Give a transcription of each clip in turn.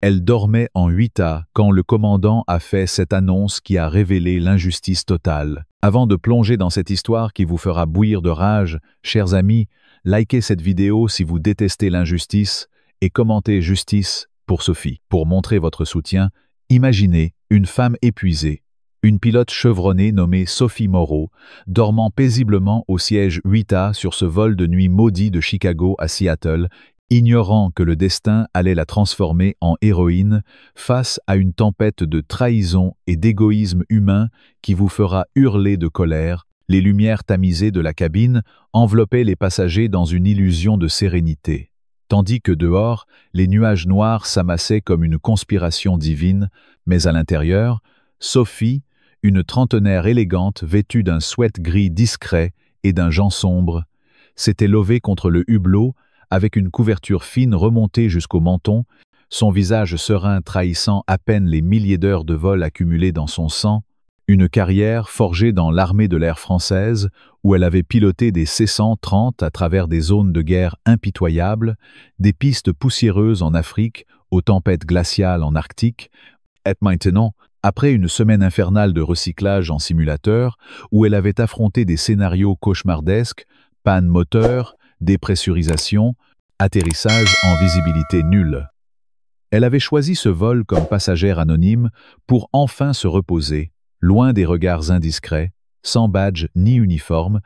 Elle dormait en 8A quand le commandant a fait cette annonce qui a révélé l'injustice totale. Avant de plonger dans cette histoire qui vous fera bouillir de rage, chers amis, likez cette vidéo si vous détestez l'injustice et commentez justice pour Sophie. Pour montrer votre soutien, imaginez une femme épuisée, une pilote chevronnée nommée Sophie Moreau, dormant paisiblement au siège 8A sur ce vol de nuit maudit de Chicago à Seattle, ignorant que le destin allait la transformer en héroïne face à une tempête de trahison et d'égoïsme humain qui vous fera hurler de colère. Les lumières tamisées de la cabine enveloppaient les passagers dans une illusion de sérénité, tandis que dehors, les nuages noirs s'amassaient comme une conspiration divine, mais à l'intérieur, Sophie, une trentenaire élégante vêtue d'un sweat gris discret et d'un jean sombre, s'était levée contre le hublot avec une couverture fine remontée jusqu'au menton, son visage serein trahissant à peine les milliers d'heures de vol accumulées dans son sang, une carrière forgée dans l'armée de l'air française où elle avait piloté des C-130 à travers des zones de guerre impitoyables, des pistes poussiéreuses en Afrique, aux tempêtes glaciales en Arctique, et maintenant, après une semaine infernale de recyclage en simulateur où elle avait affronté des scénarios cauchemardesques, panne moteur, dépressurisation, atterrissage en visibilité nulle. Elle avait choisi ce vol comme passagère anonyme pour enfin se reposer, loin des regards indiscrets, sans badge ni uniforme,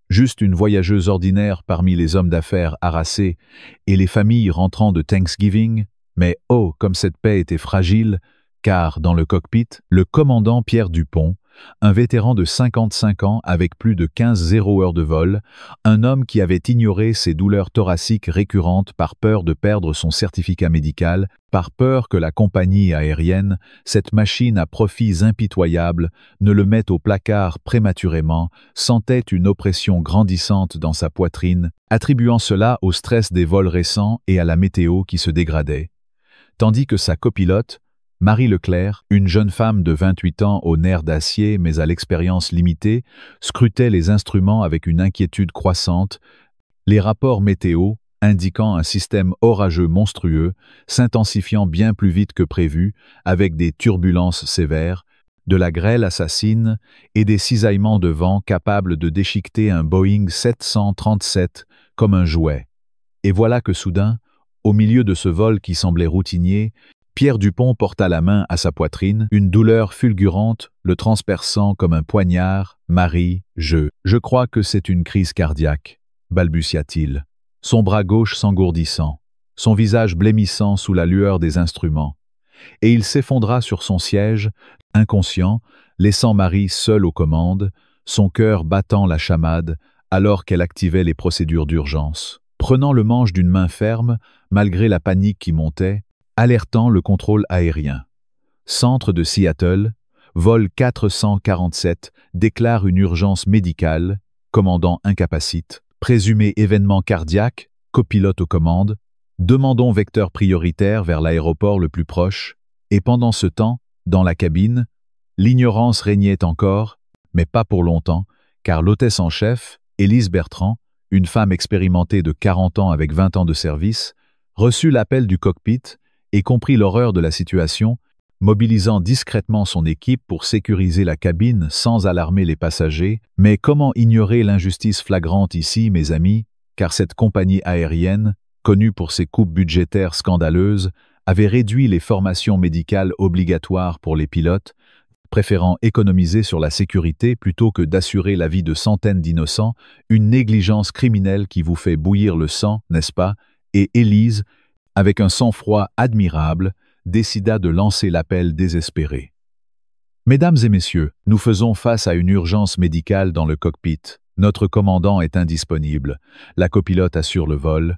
juste une voyageuse ordinaire parmi les hommes d'affaires harassés et les familles rentrant de Thanksgiving, mais oh, comme cette paix était fragile, car dans le cockpit, le commandant Pierre Dupont, un vétéran de 55 ans avec plus de 15 heures de vol, un homme qui avait ignoré ses douleurs thoraciques récurrentes par peur de perdre son certificat médical, par peur que la compagnie aérienne, cette machine à profits impitoyables, ne le mette au placard prématurément, sentait une oppression grandissante dans sa poitrine, attribuant cela au stress des vols récents et à la météo qui se dégradait. Tandis que sa copilote, Marie Leclerc, une jeune femme de 28 ans aux nerfs d'acier mais à l'expérience limitée, scrutait les instruments avec une inquiétude croissante, les rapports météo, indiquant un système orageux monstrueux, s'intensifiant bien plus vite que prévu, avec des turbulences sévères, de la grêle assassine et des cisaillements de vent capables de déchiqueter un Boeing 737 comme un jouet. Et voilà que soudain, au milieu de ce vol qui semblait routinier, Pierre Dupont porta la main à sa poitrine, une douleur fulgurante, le transperçant comme un poignard. « Marie, je crois que c'est une crise cardiaque », balbutia-t-il, son bras gauche s'engourdissant, son visage blêmissant sous la lueur des instruments. Et il s'effondra sur son siège, inconscient, laissant Marie seule aux commandes, son cœur battant la chamade, alors qu'elle activait les procédures d'urgence. Prenant le manche d'une main ferme, malgré la panique qui montait, alertant le contrôle aérien. Centre de Seattle, vol 447, déclare une urgence médicale, commandant incapacite, présumé événement cardiaque, copilote aux commandes, demandons vecteur prioritaire vers l'aéroport le plus proche, et pendant ce temps, dans la cabine, l'ignorance régnait encore, mais pas pour longtemps, car l'hôtesse en chef, Élise Bertrand, une femme expérimentée de 40 ans avec 20 ans de service, reçut l'appel du cockpit et comprit l'horreur de la situation, mobilisant discrètement son équipe pour sécuriser la cabine sans alarmer les passagers. Mais comment ignorer l'injustice flagrante ici, mes amis, car cette compagnie aérienne, connue pour ses coupes budgétaires scandaleuses, avait réduit les formations médicales obligatoires pour les pilotes, préférant économiser sur la sécurité plutôt que d'assurer la vie de centaines d'innocents, une négligence criminelle qui vous fait bouillir le sang, n'est-ce pas? Et Élise, avec un sang-froid admirable, décida de lancer l'appel désespéré. « Mesdames et messieurs, nous faisons face à une urgence médicale dans le cockpit. Notre commandant est indisponible, la copilote assure le vol,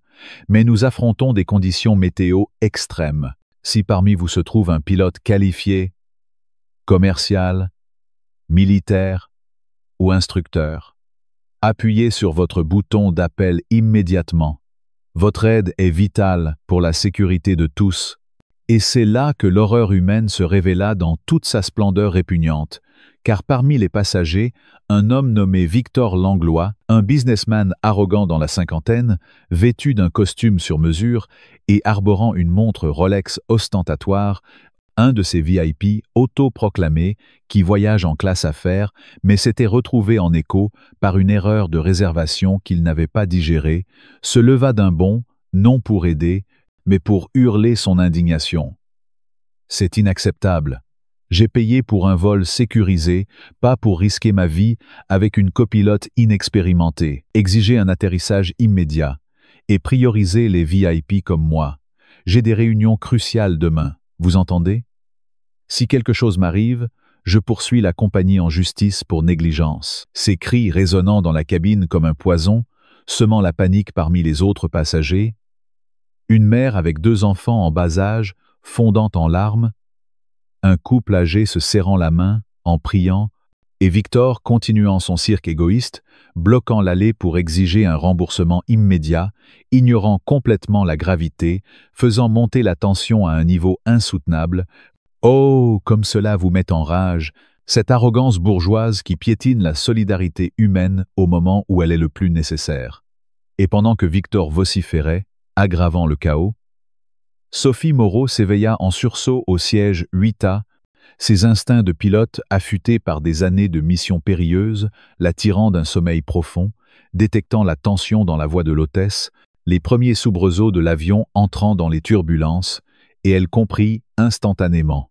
mais nous affrontons des conditions météo extrêmes. Si parmi vous se trouve un pilote qualifié, commercial, militaire ou instructeur, appuyez sur votre bouton d'appel immédiatement. Votre aide est vitale pour la sécurité de tous. Et c'est là que l'horreur humaine se révéla dans toute sa splendeur répugnante, car parmi les passagers, un homme nommé Victor Langlois, un businessman arrogant dans la cinquantaine, vêtu d'un costume sur mesure et arborant une montre Rolex ostentatoire, un de ces VIP autoproclamés qui voyagent en classe affaires, mais s'était retrouvé en écho par une erreur de réservation qu'il n'avait pas digérée, se leva d'un bond, non pour aider, mais pour hurler son indignation. C'est inacceptable. J'ai payé pour un vol sécurisé, pas pour risquer ma vie avec une copilote inexpérimentée, exiger un atterrissage immédiat et prioriser les VIP comme moi. J'ai des réunions cruciales demain, vous entendez? Si quelque chose m'arrive, je poursuis la compagnie en justice pour négligence. Ces cris résonnant dans la cabine comme un poison, semant la panique parmi les autres passagers. Une mère avec 2 enfants en bas âge, fondant en larmes, un couple âgé se serrant la main, en priant, et Victor continuant son cirque égoïste, bloquant l'allée pour exiger un remboursement immédiat, ignorant complètement la gravité, faisant monter la tension à un niveau insoutenable. Oh, comme cela vous met en rage, cette arrogance bourgeoise qui piétine la solidarité humaine au moment où elle est le plus nécessaire. Et pendant que Victor vociférait, aggravant le chaos, Sophie Moreau s'éveilla en sursaut au siège 8A, ses instincts de pilote affûtés par des années de missions périlleuses, la tirant d'un sommeil profond, détectant la tension dans la voix de l'hôtesse, les premiers soubresauts de l'avion entrant dans les turbulences, et elle comprit instantanément.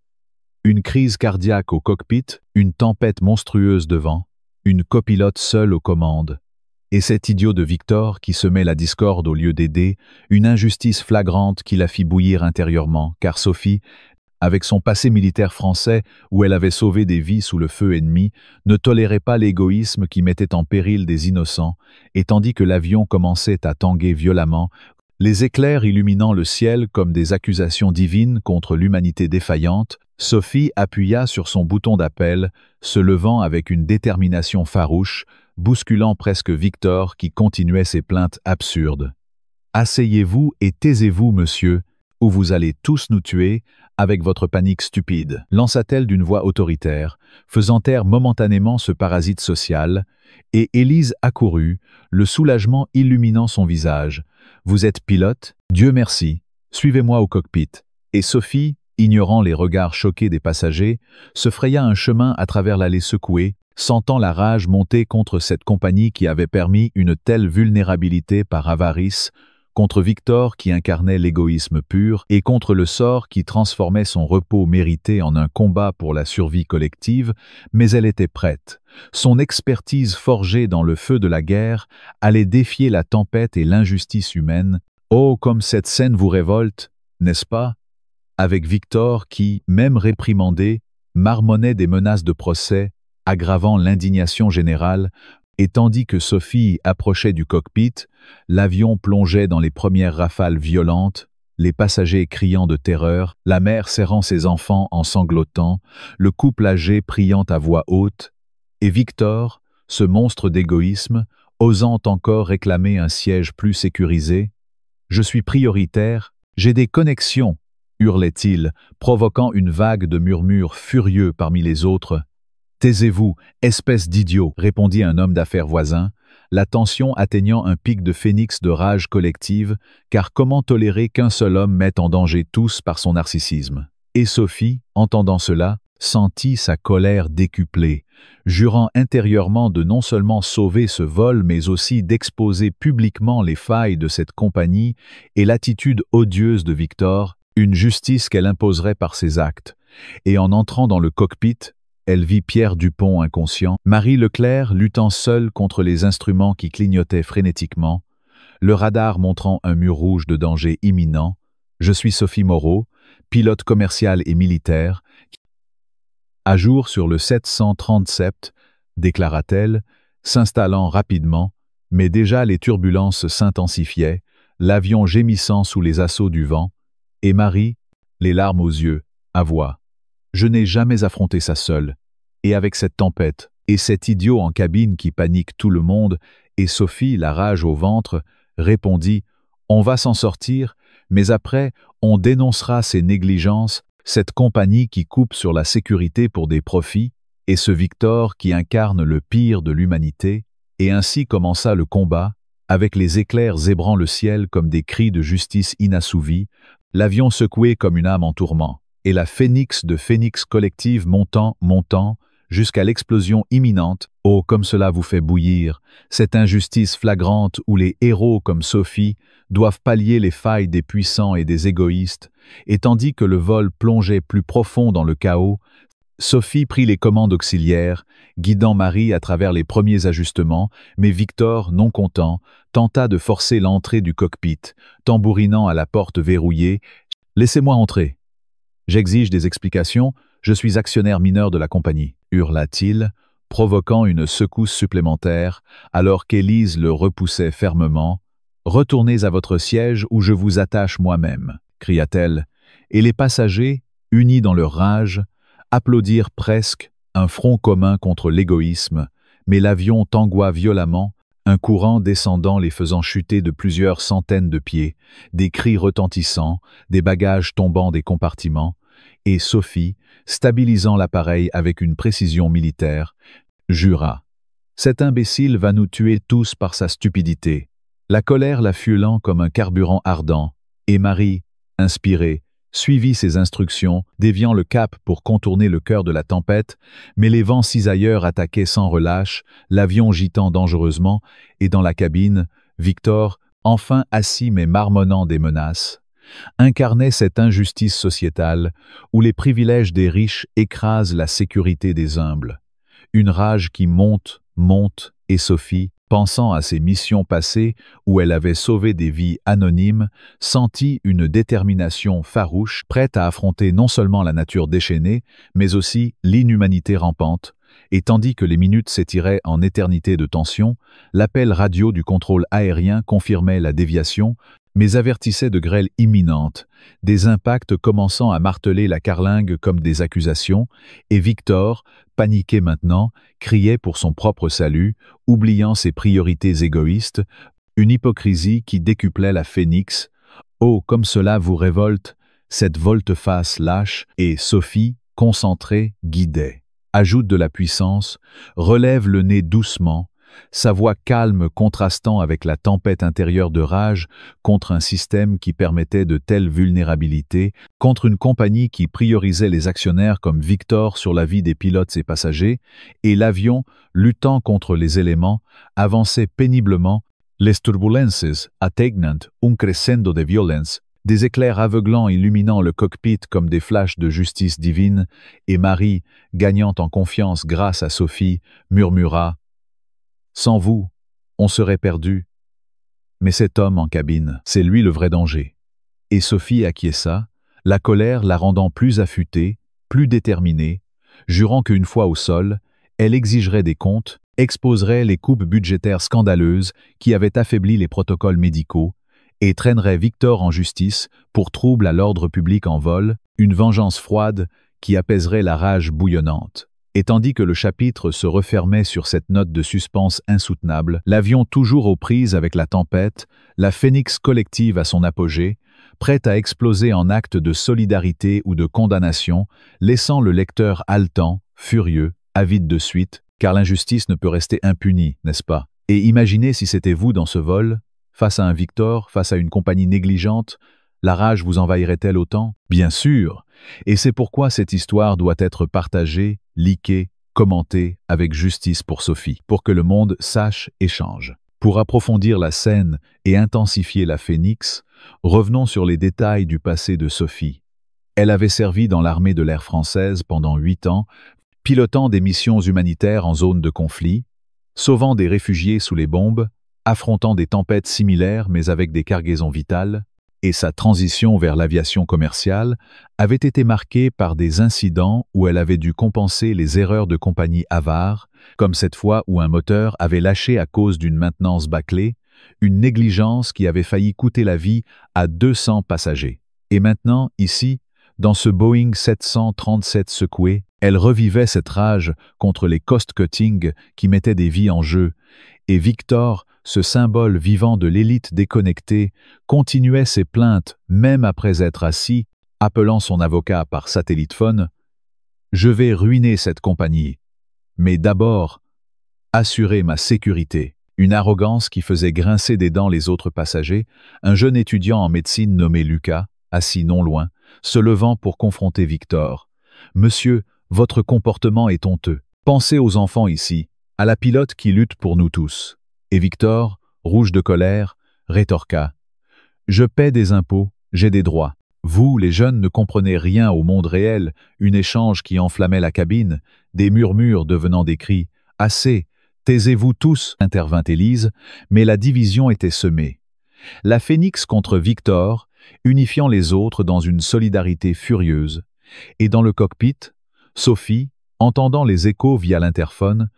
Une crise cardiaque au cockpit, une tempête monstrueuse devant, une copilote seule aux commandes. Et cet idiot de Victor qui semait la discorde au lieu d'aider, une injustice flagrante qui la fit bouillir intérieurement, car Sophie, avec son passé militaire français où elle avait sauvé des vies sous le feu ennemi, ne tolérait pas l'égoïsme qui mettait en péril des innocents, et tandis que l'avion commençait à tanguer violemment, les éclairs illuminant le ciel comme des accusations divines contre l'humanité défaillante, Sophie appuya sur son bouton d'appel, se levant avec une détermination farouche, bousculant presque Victor qui continuait ses plaintes absurdes. « Asseyez-vous et taisez-vous, monsieur, ou vous allez tous nous tuer avec votre panique stupide », lança-t-elle d'une voix autoritaire, faisant taire momentanément ce parasite social, et Élise accourut, le soulagement illuminant son visage. « Vous êtes pilote? Dieu merci. Suivez-moi au cockpit. » Et Sophie, ignorant les regards choqués des passagers, se fraya un chemin à travers l'allée secouée, sentant la rage monter contre cette compagnie qui avait permis une telle vulnérabilité par avarice, contre Victor qui incarnait l'égoïsme pur et contre le sort qui transformait son repos mérité en un combat pour la survie collective, mais elle était prête. Son expertise forgée dans le feu de la guerre allait défier la tempête et l'injustice humaine. Oh, comme cette scène vous révolte, n'est-ce pas? Avec Victor qui, même réprimandé, marmonnait des menaces de procès, aggravant l'indignation générale, et tandis que Sophie approchait du cockpit, l'avion plongeait dans les premières rafales violentes, les passagers criant de terreur, la mère serrant ses enfants en sanglotant, le couple âgé priant à voix haute, et Victor, ce monstre d'égoïsme, osant encore réclamer un siège plus sécurisé. « Je suis prioritaire, j'ai des connexions !» hurlait-il, provoquant une vague de murmures furieux parmi les autres. « Taisez-vous, espèce d'idiot !» répondit un homme d'affaires voisin, la tension atteignant un pic de phénix de rage collective, car comment tolérer qu'un seul homme mette en danger tous par son narcissisme? Et Sophie, entendant cela, sentit sa colère décuplée, jurant intérieurement de non seulement sauver ce vol, mais aussi d'exposer publiquement les failles de cette compagnie et l'attitude odieuse de Victor, une justice qu'elle imposerait par ses actes. Et en entrant dans le cockpit, elle vit Pierre Dupont inconscient, Marie Leclerc luttant seule contre les instruments qui clignotaient frénétiquement, le radar montrant un mur rouge de danger imminent. « Je suis Sophie Moreau, pilote commercial et militaire, à jour sur le 737, déclara-t-elle, s'installant rapidement, mais déjà les turbulences s'intensifiaient, l'avion gémissant sous les assauts du vent, et Marie, les larmes aux yeux, avoua. Je n'ai jamais affronté ça seule, et avec cette tempête, et cet idiot en cabine qui panique tout le monde, et Sophie, la rage au ventre, répondit « On va s'en sortir, mais après, on dénoncera ces négligences, cette compagnie qui coupe sur la sécurité pour des profits. » et ce Victor qui incarne le pire de l'humanité, et ainsi commença le combat, avec les éclairs zébrant le ciel comme des cris de justice inassouvis, l'avion secoué comme une âme en tourment, et la phénix de phénix collective montant, jusqu'à l'explosion imminente. Oh, comme cela vous fait bouillir, cette injustice flagrante où les héros comme Sophie doivent pallier les failles des puissants et des égoïstes, et tandis que le vol plongeait plus profond dans le chaos, Sophie prit les commandes auxiliaires, guidant Marie à travers les premiers ajustements, mais Victor, non content, tenta de forcer l'entrée du cockpit, tambourinant à la porte verrouillée. « Laissez-moi entrer. J'exige des explications, je suis actionnaire mineur de la compagnie », hurla-t-il, provoquant une secousse supplémentaire, alors qu'Élise le repoussait fermement. « Retournez à votre siège ou je vous attache moi-même », cria-t-elle, et les passagers, unis dans leur rage, applaudirent presque, un front commun contre l'égoïsme, mais l'avion tangua violemment, un courant descendant les faisant chuter de plusieurs centaines de pieds, des cris retentissants, des bagages tombant des compartiments, et Sophie, stabilisant l'appareil avec une précision militaire, jura « Cet imbécile va nous tuer tous par sa stupidité ». La colère la fuelant comme un carburant ardent, et Marie, inspirée, suivit ses instructions, déviant le cap pour contourner le cœur de la tempête, mais les vents cisailleurs attaquaient sans relâche, l'avion gitant dangereusement, et dans la cabine, Victor, enfin assis mais marmonnant des menaces, incarnait cette injustice sociétale où les privilèges des riches écrasent la sécurité des humbles. Une rage qui monte, et Sophie, pensant à ses missions passées où elle avait sauvé des vies anonymes, sentit une détermination farouche, prête à affronter non seulement la nature déchaînée, mais aussi l'inhumanité rampante. Et tandis que les minutes s'étiraient en éternité de tension, l'appel radio du contrôle aérien confirmait la déviation, mais avertissait de grêle imminente, des impacts commençant à marteler la carlingue comme des accusations, et Victor, paniqué maintenant, criait pour son propre salut, oubliant ses priorités égoïstes, une hypocrisie qui décuplait la phénix. « Oh, comme cela vous révolte, cette volte-face lâche !» Et Sophie, concentrée, guidait. Ajoute de la puissance, relève le nez doucement, sa voix calme contrastant avec la tempête intérieure de rage contre un système qui permettait de telles vulnérabilités, contre une compagnie qui priorisait les actionnaires comme Victor sur la vie des pilotes et passagers, et l'avion, luttant contre les éléments, avançait péniblement. Les turbulences atteignant un crescendo de violence, des éclairs aveuglants illuminant le cockpit comme des flashs de justice divine, et Marie, gagnant en confiance grâce à Sophie, murmura « Sans vous, on serait perdu. Mais cet homme en cabine, c'est lui le vrai danger. » Et Sophie acquiesça, la colère la rendant plus affûtée, plus déterminée, jurant qu'une fois au sol, elle exigerait des comptes, exposerait les coupes budgétaires scandaleuses qui avaient affaibli les protocoles médicaux, et traînerait Victor en justice pour trouble à l'ordre public en vol, une vengeance froide qui apaiserait la rage bouillonnante. Et tandis que le chapitre se refermait sur cette note de suspense insoutenable, l'avion toujours aux prises avec la tempête, la phénix collective à son apogée, prête à exploser en acte de solidarité ou de condamnation, laissant le lecteur haletant, furieux, avide de suite, car l'injustice ne peut rester impunie, n'est-ce pas? Et imaginez si c'était vous dans ce vol, face à un Victor, face à une compagnie négligente, la rage vous envahirait-elle autant? Bien sûr, et c'est pourquoi cette histoire doit être partagée, leakée, commentée avec justice pour Sophie, pour que le monde sache et change. Pour approfondir la scène et intensifier la phénix, revenons sur les détails du passé de Sophie. Elle avait servi dans l'armée de l'air française pendant 8 ans, pilotant des missions humanitaires en zone de conflit, sauvant des réfugiés sous les bombes, affrontant des tempêtes similaires mais avec des cargaisons vitales, et sa transition vers l'aviation commerciale avait été marquée par des incidents où elle avait dû compenser les erreurs de compagnies avares, comme cette fois où un moteur avait lâché à cause d'une maintenance bâclée, une négligence qui avait failli coûter la vie à 200 passagers. Et maintenant, ici, dans ce Boeing 737 secoué, elle revivait cette rage contre les cost-cutting qui mettaient des vies en jeu, et Victor, ce symbole vivant de l'élite déconnectée, continuait ses plaintes même après être assis, appelant son avocat par satellite phone. « Je vais ruiner cette compagnie. Mais d'abord, assurer ma sécurité. Une arrogance qui faisait grincer des dents les autres passagers, un jeune étudiant en médecine nommé Lucas, assis non loin, se levant pour confronter Victor. « Monsieur, votre comportement est honteux. Pensez aux enfants ici, à la pilote qui lutte pour nous tous. » Et Victor, rouge de colère, rétorqua. « Je paie des impôts, j'ai des droits. Vous, les jeunes, ne comprenez rien au monde réel, une échange qui enflammait la cabine, des murmures devenant des cris. Assez, taisez-vous tous, intervint Élise, mais la division était semée. La Phénix contre Victor, unifiant les autres dans une solidarité furieuse. Et dans le cockpit, Sophie, entendant les échos via l'interphone,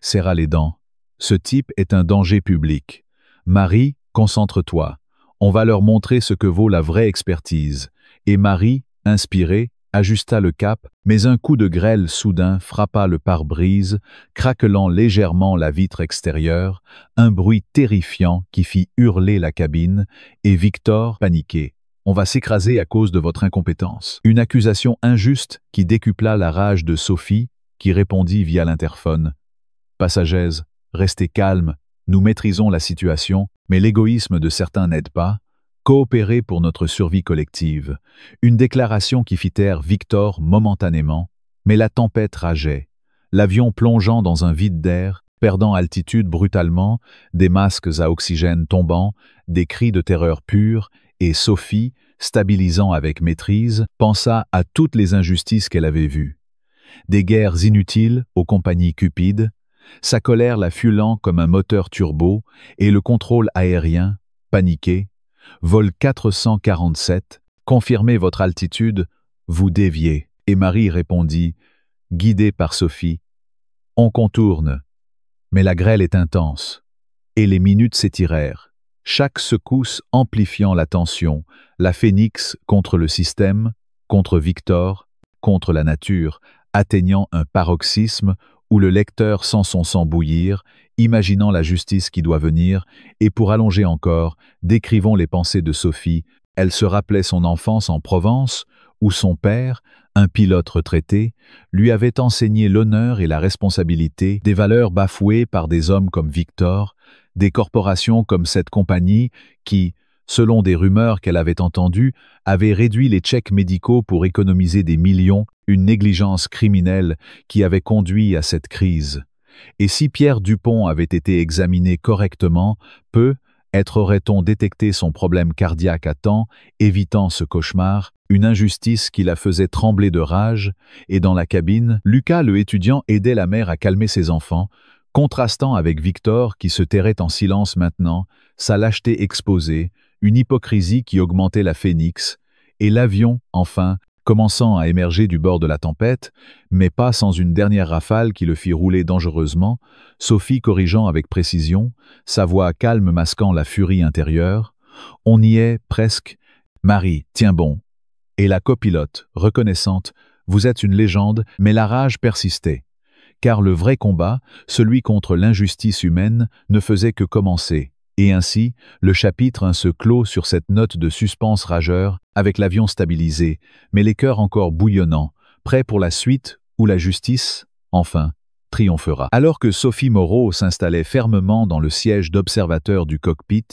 serra les dents. Ce type est un danger public. Marie, concentre-toi. On va leur montrer ce que vaut la vraie expertise. Et Marie, inspirée, ajusta le cap, mais un coup de grêle soudain frappa le pare-brise, craquelant légèrement la vitre extérieure, un bruit terrifiant qui fit hurler la cabine, et Victor, paniqué. « On va s'écraser à cause de votre incompétence. » Une accusation injuste qui décupla la rage de Sophie, qui répondit via l'interphone. « Passagers, restez calmes, nous maîtrisons la situation, mais l'égoïsme de certains n'aide pas. Coopérer pour notre survie collective. » Une déclaration qui fit taire Victor momentanément, mais la tempête rageait. L'avion plongeant dans un vide d'air, perdant altitude brutalement, des masques à oxygène tombant, des cris de terreur pure, et Sophie, stabilisant avec maîtrise, pensa à toutes les injustices qu'elle avait vues. Des guerres inutiles aux compagnies cupides, sa colère la fuelant comme un moteur turbo, et le contrôle aérien, paniqué. Vol 447, confirmez votre altitude, vous déviez. Et Marie répondit, guidée par Sophie, on contourne. Mais la grêle est intense. Et les minutes s'étirèrent, chaque secousse amplifiant la tension, la Phénix contre le système, contre Victor, contre la nature, atteignant un paroxysme où le lecteur sent son sang bouillir, imaginant la justice qui doit venir, et pour allonger encore, décrivons les pensées de Sophie. Elle se rappelait son enfance en Provence, où son père, un pilote retraité, lui avait enseigné l'honneur et la responsabilité, des valeurs bafouées par des hommes comme Victor, des corporations comme cette compagnie qui, selon des rumeurs qu'elle avait entendues, avait réduit les chèques médicaux pour économiser des millions, une négligence criminelle qui avait conduit à cette crise. Et si Pierre Dupont avait été examiné correctement, aurait-on détecté son problème cardiaque à temps, évitant ce cauchemar, une injustice qui la faisait trembler de rage, et dans la cabine, Lucas le étudiant aidait la mère à calmer ses enfants, contrastant avec Victor qui se tairait en silence maintenant, sa lâcheté exposée, une hypocrisie qui augmentait la Phénix, et l'avion, enfin, commençant à émerger du bord de la tempête, mais pas sans une dernière rafale qui le fit rouler dangereusement, Sophie corrigeant avec précision, sa voix calme masquant la furie intérieure. « On y est, presque. Marie, tiens bon. » Et la copilote, reconnaissante, « Vous êtes une légende, mais la rage persistait. » Car le vrai combat, celui contre l'injustice humaine, ne faisait que commencer. Et ainsi, le chapitre se clôt sur cette note de suspense rageur, avec l'avion stabilisé, mais les cœurs encore bouillonnants, prêts pour la suite où la justice, enfin, triomphera. Alors que Sophie Moreau s'installait fermement dans le siège d'observateur du cockpit,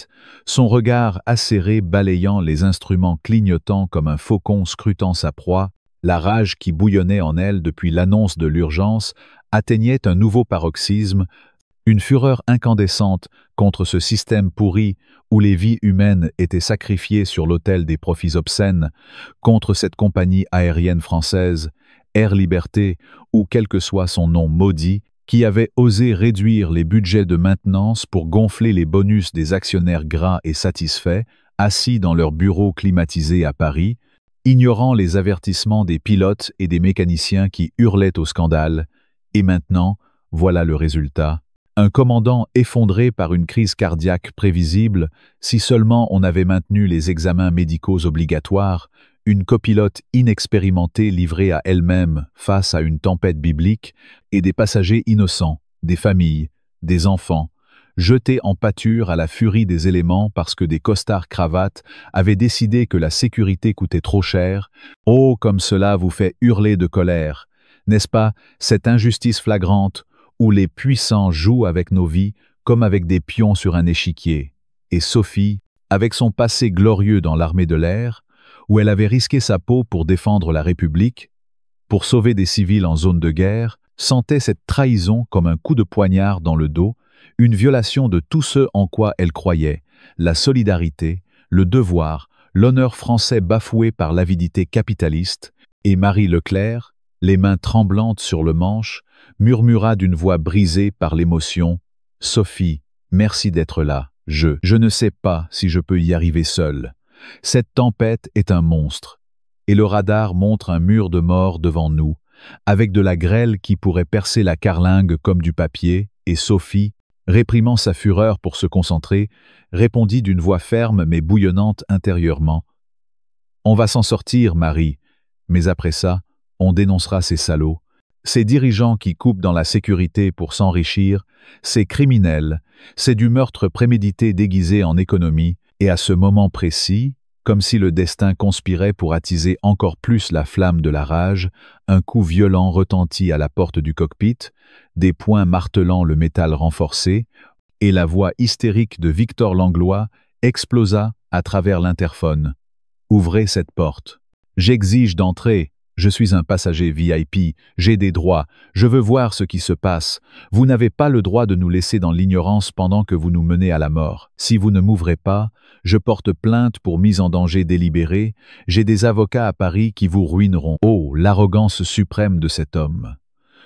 son regard acéré balayant les instruments clignotant comme un faucon scrutant sa proie, la rage qui bouillonnait en elle depuis l'annonce de l'urgence atteignait un nouveau paroxysme, une fureur incandescente contre ce système pourri où les vies humaines étaient sacrifiées sur l'autel des profits obscènes, contre cette compagnie aérienne française, Air Liberté, ou quel que soit son nom maudit, qui avait osé réduire les budgets de maintenance pour gonfler les bonus des actionnaires gras et satisfaits, assis dans leurs bureaux climatisés à Paris, ignorant les avertissements des pilotes et des mécaniciens qui hurlaient au scandale. Et maintenant, voilà le résultat. Un commandant effondré par une crise cardiaque prévisible, si seulement on avait maintenu les examens médicaux obligatoires, une copilote inexpérimentée livrée à elle-même face à une tempête biblique, et des passagers innocents, des familles, des enfants, jetés en pâture à la furie des éléments parce que des costards cravates avaient décidé que la sécurité coûtait trop cher. Oh, comme cela vous fait hurler de colère! N'est-ce pas cette injustice flagrante où les puissants jouent avec nos vies comme avec des pions sur un échiquier. Et Sophie, avec son passé glorieux dans l'armée de l'air, où elle avait risqué sa peau pour défendre la République, pour sauver des civils en zone de guerre, sentait cette trahison comme un coup de poignard dans le dos, une violation de tout ce en quoi elle croyait, la solidarité, le devoir, l'honneur français bafoué par l'avidité capitaliste, et Marie Leclerc, les mains tremblantes sur le manche, murmura d'une voix brisée par l'émotion « Sophie, merci d'être là. Je ne sais pas si je peux y arriver seul. Cette tempête est un monstre. Et le radar montre un mur de mort devant nous, avec de la grêle qui pourrait percer la carlingue comme du papier, et Sophie, réprimant sa fureur pour se concentrer, répondit d'une voix ferme mais bouillonnante intérieurement. « On va s'en sortir, Marie, mais après ça, on dénoncera ces salauds. Ces dirigeants qui coupent dans la sécurité pour s'enrichir, ces criminels, c'est du meurtre prémédité déguisé en économie, et à ce moment précis, comme si le destin conspirait pour attiser encore plus la flamme de la rage, un coup violent retentit à la porte du cockpit, des poings martelant le métal renforcé, et la voix hystérique de Victor Langlois explosa à travers l'interphone. « Ouvrez cette porte. J'exige d'entrer. Je suis un passager VIP, j'ai des droits, je veux voir ce qui se passe. Vous n'avez pas le droit de nous laisser dans l'ignorance pendant que vous nous menez à la mort. Si vous ne m'ouvrez pas, je porte plainte pour mise en danger délibérée. J'ai des avocats à Paris qui vous ruineront. » Oh, l'arrogance suprême de cet homme.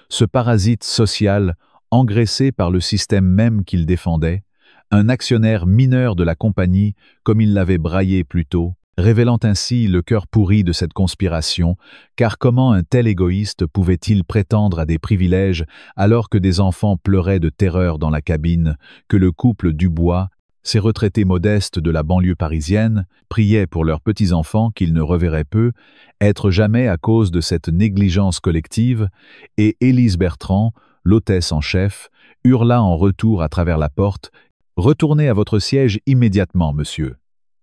Ce parasite social, engraissé par le système même qu'il défendait, un actionnaire mineur de la compagnie comme il l'avait braillé plus tôt, révélant ainsi le cœur pourri de cette conspiration, car comment un tel égoïste pouvait-il prétendre à des privilèges alors que des enfants pleuraient de terreur dans la cabine, que le couple Dubois, ces retraités modestes de la banlieue parisienne, priaient pour leurs petits-enfants qu'ils ne reverraient peu, être jamais à cause de cette négligence collective, et Élise Bertrand, l'hôtesse en chef, hurla en retour à travers la porte « Retournez à votre siège immédiatement, monsieur.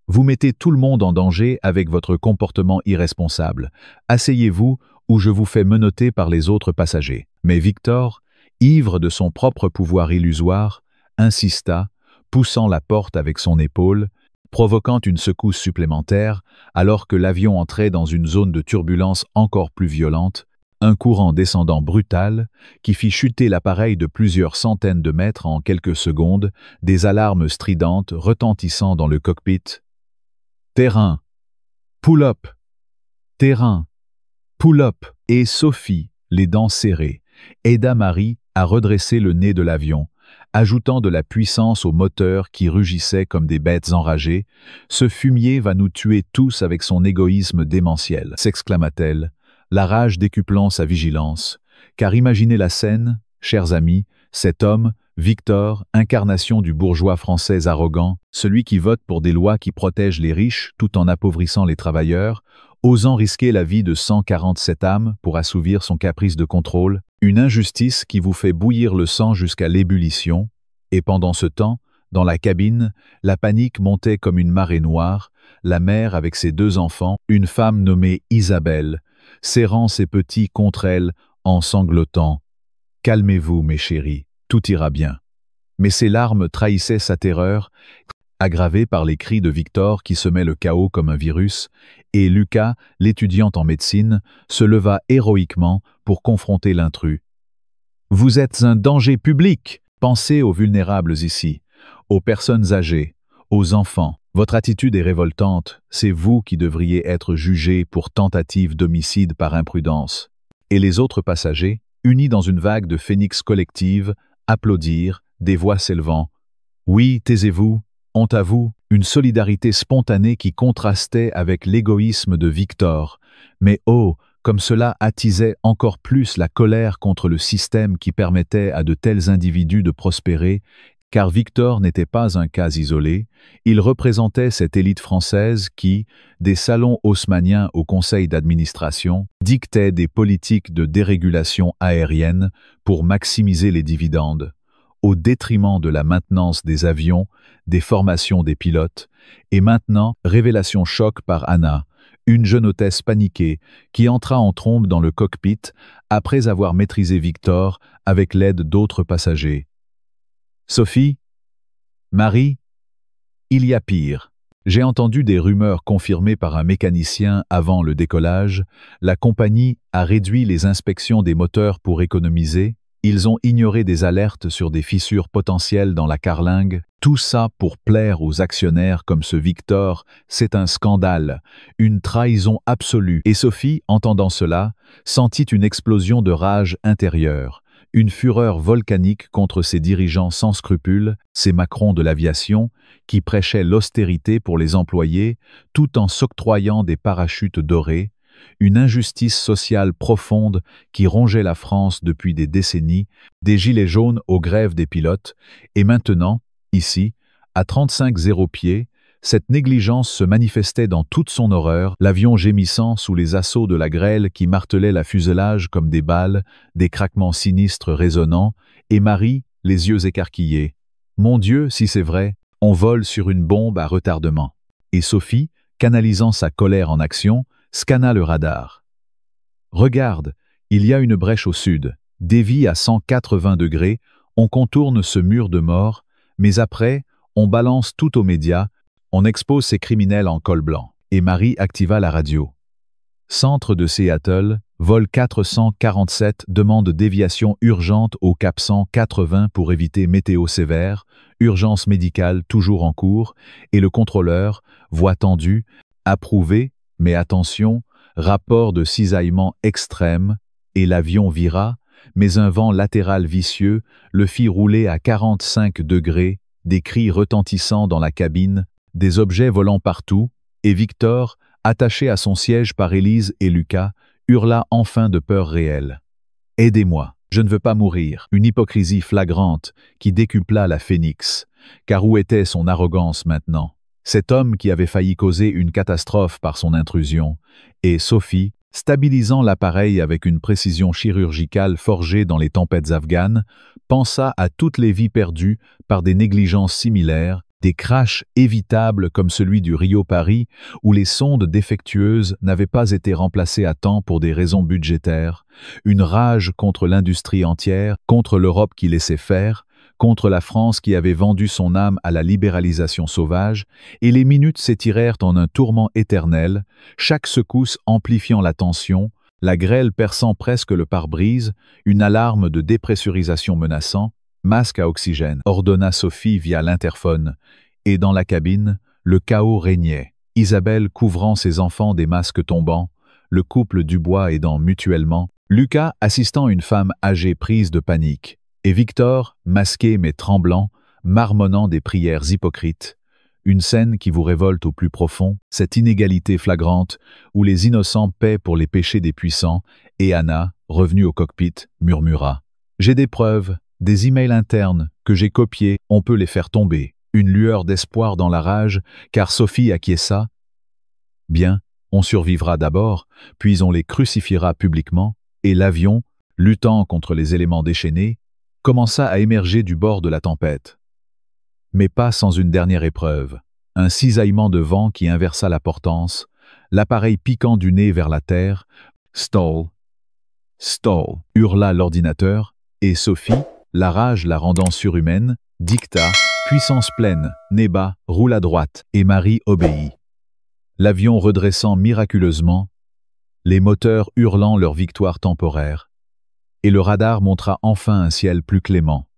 Vous mettez tout le monde en danger avec votre comportement irresponsable. Asseyez-vous ou je vous fais menotter par les autres passagers. » Mais Victor, ivre de son propre pouvoir illusoire, insista, poussant la porte avec son épaule, provoquant une secousse supplémentaire, alors que l'avion entrait dans une zone de turbulence encore plus violente, un courant descendant brutal qui fit chuter l'appareil de plusieurs centaines de mètres en quelques secondes, des alarmes stridentes retentissant dans le cockpit. Terrain, pull-up, terrain, pull-up, et Sophie, les dents serrées, aida Marie à redresser le nez de l'avion, ajoutant de la puissance au moteur qui rugissait comme des bêtes enragées. « Ce fumier va nous tuer tous avec son égoïsme démentiel », s'exclama-t-elle, la rage décuplant sa vigilance. Car imaginez la scène, chers amis, cet homme, Victor, incarnation du bourgeois français arrogant, celui qui vote pour des lois qui protègent les riches tout en appauvrissant les travailleurs, osant risquer la vie de 147 âmes pour assouvir son caprice de contrôle, une injustice qui vous fait bouillir le sang jusqu'à l'ébullition, et pendant ce temps, dans la cabine, la panique montait comme une marée noire, la mère avec ses 2 enfants, une femme nommée Isabelle, serrant ses petits contre elle en sanglotant. « Calmez-vous, mes chéris. Tout ira bien. » Mais ses larmes trahissaient sa terreur, aggravée par les cris de Victor qui semait le chaos comme un virus, et Lucas, l'étudiante en médecine, se leva héroïquement pour confronter l'intrus. « Vous êtes un danger public! Pensez aux vulnérables ici, aux personnes âgées, aux enfants. Votre attitude est révoltante, c'est vous qui devriez être jugé pour tentative d'homicide par imprudence. » Et les autres passagers, unis dans une vague de phénix collective, applaudirent, des voix s'élevant. « Oui, taisez-vous, honte à vous », une solidarité spontanée qui contrastait avec l'égoïsme de Victor. Mais oh, comme cela attisait encore plus la colère contre le système qui permettait à de tels individus de prospérer, car Victor n'était pas un cas isolé, il représentait cette élite française qui, des salons haussmanniens au conseil d'administration, dictait des politiques de dérégulation aérienne pour maximiser les dividendes, au détriment de la maintenance des avions, des formations des pilotes, et maintenant, révélation choc par Anna, une jeune hôtesse paniquée qui entra en trombe dans le cockpit après avoir maîtrisé Victor avec l'aide d'autres passagers. Sophie? Marie? Il y a pire. J'ai entendu des rumeurs confirmées par un mécanicien avant le décollage. La compagnie a réduit les inspections des moteurs pour économiser. Ils ont ignoré des alertes sur des fissures potentielles dans la carlingue. Tout ça pour plaire aux actionnaires comme ce Victor. C'est un scandale, une trahison absolue. Et Sophie, entendant cela, sentit une explosion de rage intérieure, une fureur volcanique contre ces dirigeants sans scrupules, ces Macron de l'aviation, qui prêchaient l'austérité pour les employés tout en s'octroyant des parachutes dorés, une injustice sociale profonde qui rongeait la France depuis des décennies, des gilets jaunes aux grèves des pilotes, et maintenant, ici, à 35 pieds, cette négligence se manifestait dans toute son horreur, l'avion gémissant sous les assauts de la grêle qui martelait la fuselage comme des balles, des craquements sinistres résonnants, et Marie, les yeux écarquillés. Mon Dieu, si c'est vrai, on vole sur une bombe à retardement. Et Sophie, canalisant sa colère en action, scanna le radar. Regarde, il y a une brèche au sud, dévie à 180 degrés, on contourne ce mur de mort, mais après, on balance tout aux médias, on expose ces criminels en col blanc. Et Marie activa la radio. Centre de Seattle, vol 447 demande déviation urgente au cap 180 pour éviter météo sévère, urgence médicale toujours en cours, et le contrôleur, voix tendue, approuvé, mais attention, rapport de cisaillement extrême, et l'avion vira, mais un vent latéral vicieux le fit rouler à 45 degrés, des cris retentissant dans la cabine, des objets volant partout, et Victor, attaché à son siège par Élise et Lucas, hurla enfin de peur réelle. « Aidez-moi, je ne veux pas mourir !» Une hypocrisie flagrante qui décupla la Phénix. Car où était son arrogance maintenant? Cet homme qui avait failli causer une catastrophe par son intrusion, et Sophie, stabilisant l'appareil avec une précision chirurgicale forgée dans les tempêtes afghanes, pensa à toutes les vies perdues par des négligences similaires, des crashs évitables comme celui du Rio-Paris où les sondes défectueuses n'avaient pas été remplacées à temps pour des raisons budgétaires, une rage contre l'industrie entière, contre l'Europe qui laissait faire, contre la France qui avait vendu son âme à la libéralisation sauvage, et les minutes s'étirèrent en un tourment éternel, chaque secousse amplifiant la tension, la grêle perçant presque le pare-brise, une alarme de dépressurisation menaçant, masque à oxygène, ordonna Sophie via l'interphone, et dans la cabine, le chaos régnait, Isabelle couvrant ses enfants des masques tombants, le couple Dubois aidant mutuellement, Lucas assistant une femme âgée prise de panique, et Victor, masqué mais tremblant, marmonnant des prières hypocrites. Une scène qui vous révolte au plus profond, cette inégalité flagrante où les innocents paient pour les péchés des puissants, et Anna, revenue au cockpit, murmura « J'ai des preuves, des emails internes que j'ai copiés, on peut les faire tomber. » Une lueur d'espoir dans la rage, car Sophie acquiesça. « Bien, on survivra d'abord, puis on les crucifiera publiquement, et l'avion, luttant contre les éléments déchaînés, commença à émerger du bord de la tempête. Mais pas sans une dernière épreuve, un cisaillement de vent qui inversa la portance, l'appareil piquant du nez vers la terre. « Stall, stall !» hurla l'ordinateur, et Sophie, la rage la rendant surhumaine, dicta « Puissance pleine, nez bas, roule à droite » et Marie obéit. L'avion redressant miraculeusement, les moteurs hurlant leur victoire temporaire, et le radar montra enfin un ciel plus clément.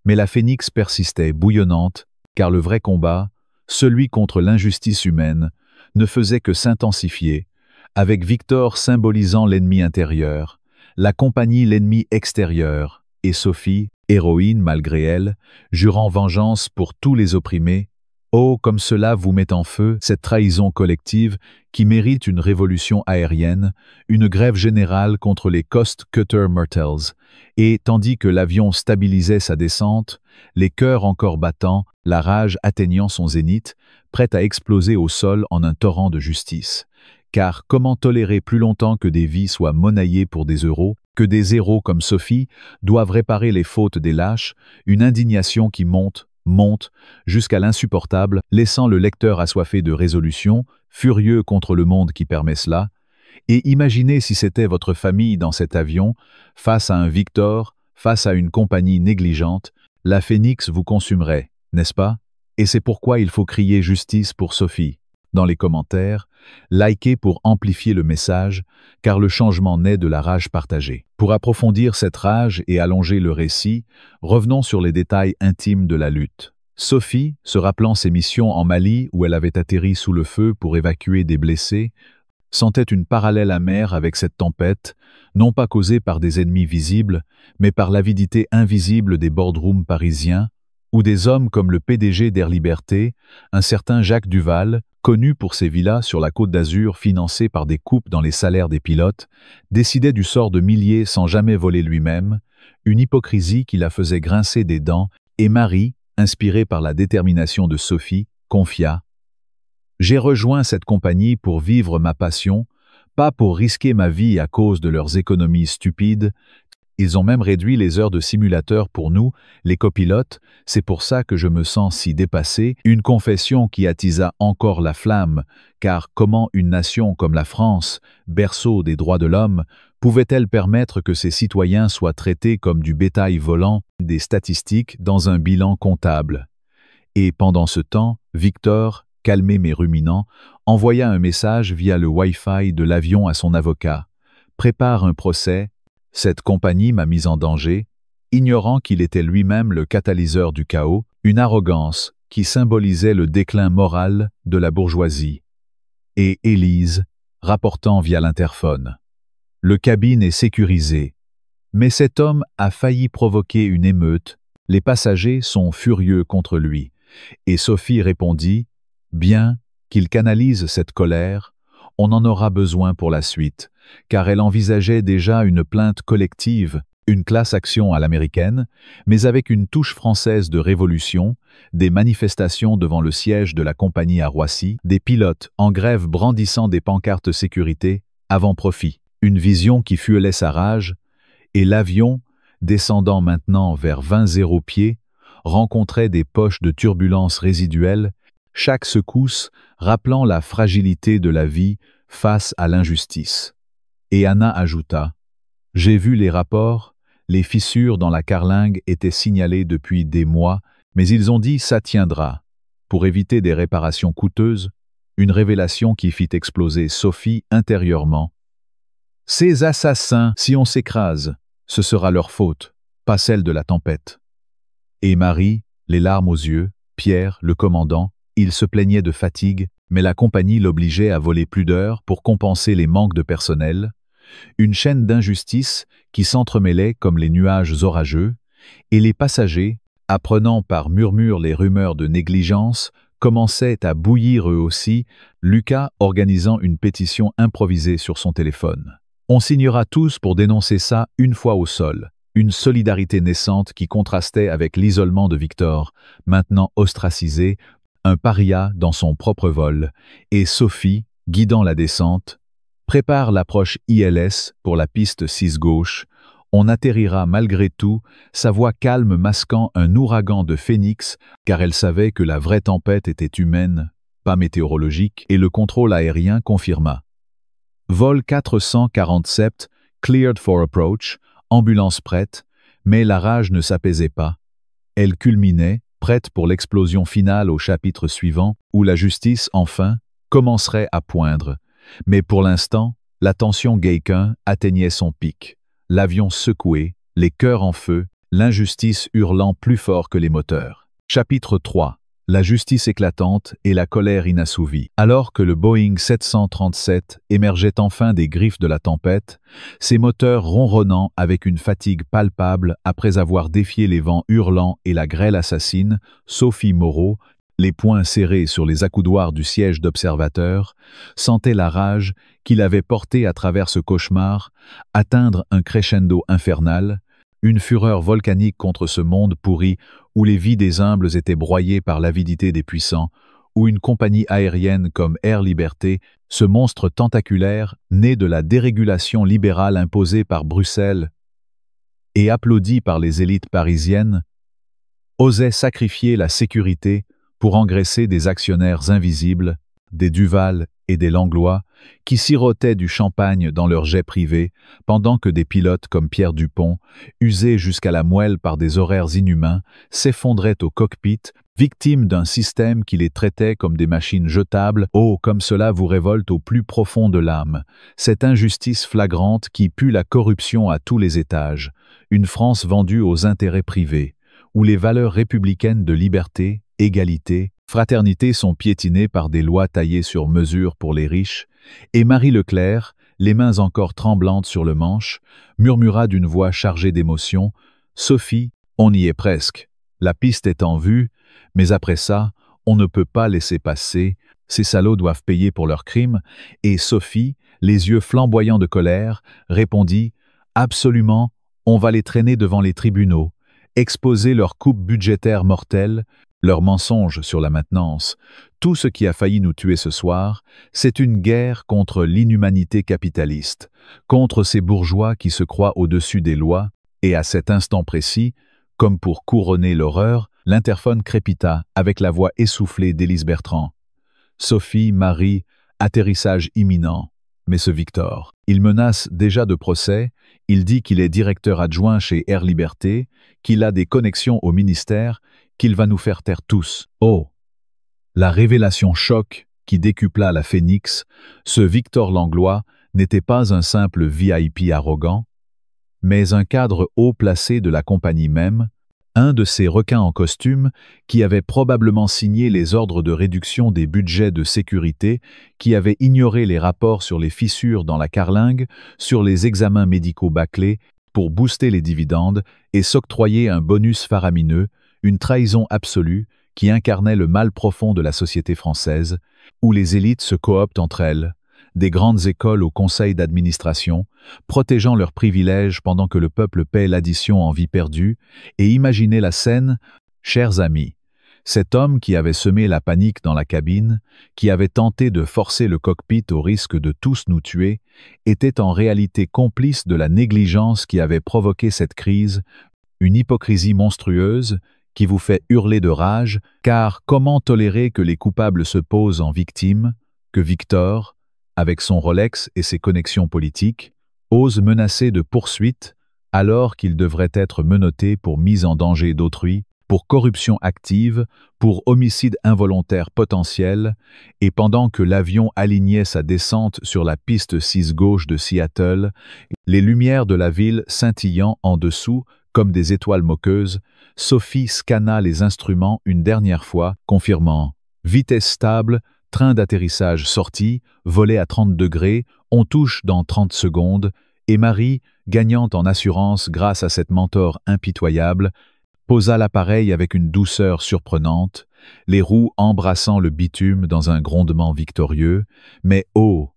Mais la Phénix persistait bouillonnante, car le vrai combat, celui contre l'injustice humaine, ne faisait que s'intensifier, avec Victor symbolisant l'ennemi intérieur, la compagnie l'ennemi extérieur, et Sophie, héroïne malgré elle, jurant vengeance pour tous les opprimés. Oh, comme cela vous met en feu cette trahison collective qui mérite une révolution aérienne, une grève générale contre les cost-cutter mortals. Et tandis que l'avion stabilisait sa descente, les cœurs encore battants, la rage atteignant son zénith, prête à exploser au sol en un torrent de justice. Car comment tolérer plus longtemps que des vies soient monnaillées pour des euros, que des héros comme Sophie doivent réparer les fautes des lâches, une indignation qui monte, monte jusqu'à l'insupportable, laissant le lecteur assoiffé de résolution, furieux contre le monde qui permet cela. Et imaginez si c'était votre famille dans cet avion, face à un Victor, face à une compagnie négligente, la Phénix vous consumerait, n'est-ce pas? Et c'est pourquoi il faut crier justice pour Sophie. Dans les commentaires, likez pour amplifier le message, car le changement naît de la rage partagée. Pour approfondir cette rage et allonger le récit, revenons sur les détails intimes de la lutte. Sophie, se rappelant ses missions en Mali où elle avait atterri sous le feu pour évacuer des blessés, sentait une parallèle amère avec cette tempête, non pas causée par des ennemis visibles, mais par l'avidité invisible des boardrooms parisiens, où des hommes comme le PDG d'Air Liberté, un certain Jacques Duval, connu pour ses villas sur la Côte d'Azur financées par des coupes dans les salaires des pilotes, décidait du sort de milliers sans jamais voler lui-même, une hypocrisie qui la faisait grincer des dents, et Marie, inspirée par la détermination de Sophie, confia « J'ai rejoint cette compagnie pour vivre ma passion, pas pour risquer ma vie à cause de leurs économies stupides. Ils ont même réduit les heures de simulateur pour nous, les copilotes, c'est pour ça que je me sens si dépassé. » Une confession qui attisa encore la flamme, car comment une nation comme la France, berceau des droits de l'homme, pouvait-elle permettre que ses citoyens soient traités comme du bétail volant, des statistiques dans un bilan comptable? Et pendant ce temps, Victor, calmé mais ruminant, envoya un message via le Wi-Fi de l'avion à son avocat. « Prépare un procès. Cette compagnie m'a mis en danger, ignorant qu'il était lui-même le catalyseur du chaos, une arrogance qui symbolisait le déclin moral de la bourgeoisie. » Et Élise, rapportant via l'interphone. « Le cabine est sécurisé. Mais cet homme a failli provoquer une émeute. Les passagers sont furieux contre lui. » Et Sophie répondit « Bien qu'il canalise cette colère, on en aura besoin pour la suite, car elle envisageait déjà une plainte collective, une class action à l'américaine, mais avec une touche française de révolution, des manifestations devant le siège de la compagnie à Roissy, des pilotes en grève brandissant des pancartes sécurité, avant profit, une vision qui fuelait sa rage, et l'avion, descendant maintenant vers 20 pieds, rencontrait des poches de turbulences résiduelles, chaque secousse rappelant la fragilité de la vie face à l'injustice. Et Anna ajouta « J'ai vu les rapports, les fissures dans la carlingue étaient signalées depuis des mois, mais ils ont dit ça tiendra. » Pour éviter des réparations coûteuses, une révélation qui fit exploser Sophie intérieurement. « Ces assassins, si on s'écrase, ce sera leur faute, pas celle de la tempête. » Et Marie, les larmes aux yeux, Pierre, le commandant, il se plaignait de fatigue, mais la compagnie l'obligeait à voler plus d'heures pour compenser les manques de personnel, une chaîne d'injustice qui s'entremêlait comme les nuages orageux, et les passagers, apprenant par murmure les rumeurs de négligence, commençaient à bouillir eux aussi, Lucas organisant une pétition improvisée sur son téléphone. On signera tous pour dénoncer ça une fois au sol, une solidarité naissante qui contrastait avec l'isolement de Victor, maintenant ostracisé, un paria dans son propre vol, et Sophie, guidant la descente, prépare l'approche ILS pour la piste 6 gauche. On atterrira malgré tout, sa voix calme masquant un ouragan de phénix, car elle savait que la vraie tempête était humaine, pas météorologique, et le contrôle aérien confirma. Vol 447, cleared for approach, ambulance prête, mais la rage ne s'apaisait pas. Elle culminait, prête pour l'explosion finale au chapitre suivant, où la justice, enfin, commencerait à poindre. Mais pour l'instant, la tension Gaiquin atteignait son pic. L'avion secoué, les cœurs en feu, l'injustice hurlant plus fort que les moteurs. Chapitre 3. La justice éclatante et la colère inassouvie. Alors que le Boeing 737 émergeait enfin des griffes de la tempête, ses moteurs ronronnant avec une fatigue palpable après avoir défié les vents hurlants et la grêle assassine, Sophie Moreau, les poings serrés sur les accoudoirs du siège d'observateur, sentait la rage qu'il avait portée à travers ce cauchemar atteindre un crescendo infernal, une fureur volcanique contre ce monde pourri où les vies des humbles étaient broyées par l'avidité des puissants, où une compagnie aérienne comme Air Liberté, ce monstre tentaculaire né de la dérégulation libérale imposée par Bruxelles et applaudi par les élites parisiennes, osaient sacrifier la sécurité pour engraisser des actionnaires invisibles, des Duval et des Langlois, qui sirotaient du champagne dans leurs jets privés, pendant que des pilotes comme Pierre Dupont, usés jusqu'à la moelle par des horaires inhumains, s'effondraient au cockpit, victimes d'un système qui les traitait comme des machines jetables. Oh, comme cela vous révolte au plus profond de l'âme, cette injustice flagrante qui pue la corruption à tous les étages, une France vendue aux intérêts privés, où les valeurs républicaines de liberté, égalité, fraternité sont piétinées par des lois taillées sur mesure pour les riches, et Marie Leclerc, les mains encore tremblantes sur le manche, murmura d'une voix chargée d'émotion, « Sophie, on y est presque. La piste est en vue, mais après ça, on ne peut pas laisser passer, ces salauds doivent payer pour leurs crimes. » Et Sophie, les yeux flamboyants de colère, répondit, « Absolument, on va les traîner devant les tribunaux, exposer leurs coupes budgétaires mortelles, leurs mensonges sur la maintenance. Tout ce qui a failli nous tuer ce soir, c'est une guerre contre l'inhumanité capitaliste, contre ces bourgeois qui se croient au-dessus des lois, et à cet instant précis, comme pour couronner l'horreur, l'interphone crépita avec la voix essoufflée d'Élise Bertrand. Sophie, Marie, atterrissage imminent. Mais ce Victor, il menace déjà de procès, il dit qu'il est directeur adjoint chez Air Liberté, qu'il a des connexions au ministère, qu'il va nous faire taire tous. Oh! La révélation choc qui décupla la Phénix, ce Victor Langlois n'était pas un simple VIP arrogant, mais un cadre haut placé de la compagnie même, un de ces requins en costume qui avait probablement signé les ordres de réduction des budgets de sécurité, qui avait ignoré les rapports sur les fissures dans la carlingue, sur les examens médicaux bâclés, pour booster les dividendes et s'octroyer un bonus faramineux, une trahison absolue qui incarnait le mal profond de la société française, où les élites se cooptent entre elles, des grandes écoles au conseil d'administration, protégeant leurs privilèges pendant que le peuple paie l'addition en vie perdue, et imaginez la scène, chers amis, cet homme qui avait semé la panique dans la cabine, qui avait tenté de forcer le cockpit au risque de tous nous tuer, était en réalité complice de la négligence qui avait provoqué cette crise, une hypocrisie monstrueuse, qui vous fait hurler de rage, car comment tolérer que les coupables se posent en victimes, que Victor, avec son Rolex et ses connexions politiques, ose menacer de poursuites alors qu'il devrait être menotté pour mise en danger d'autrui, pour corruption active, pour homicide involontaire potentiel, et pendant que l'avion alignait sa descente sur la piste 6 gauche de Seattle, les lumières de la ville scintillant en dessous comme des étoiles moqueuses, Sophie scanna les instruments une dernière fois, confirmant « Vitesse stable, train d'atterrissage sorti, volée à 30 degrés, on touche dans 30 secondes » et Marie, gagnant en assurance grâce à cette mentor impitoyable, posa l'appareil avec une douceur surprenante, les roues embrassant le bitume dans un grondement victorieux, mais oh,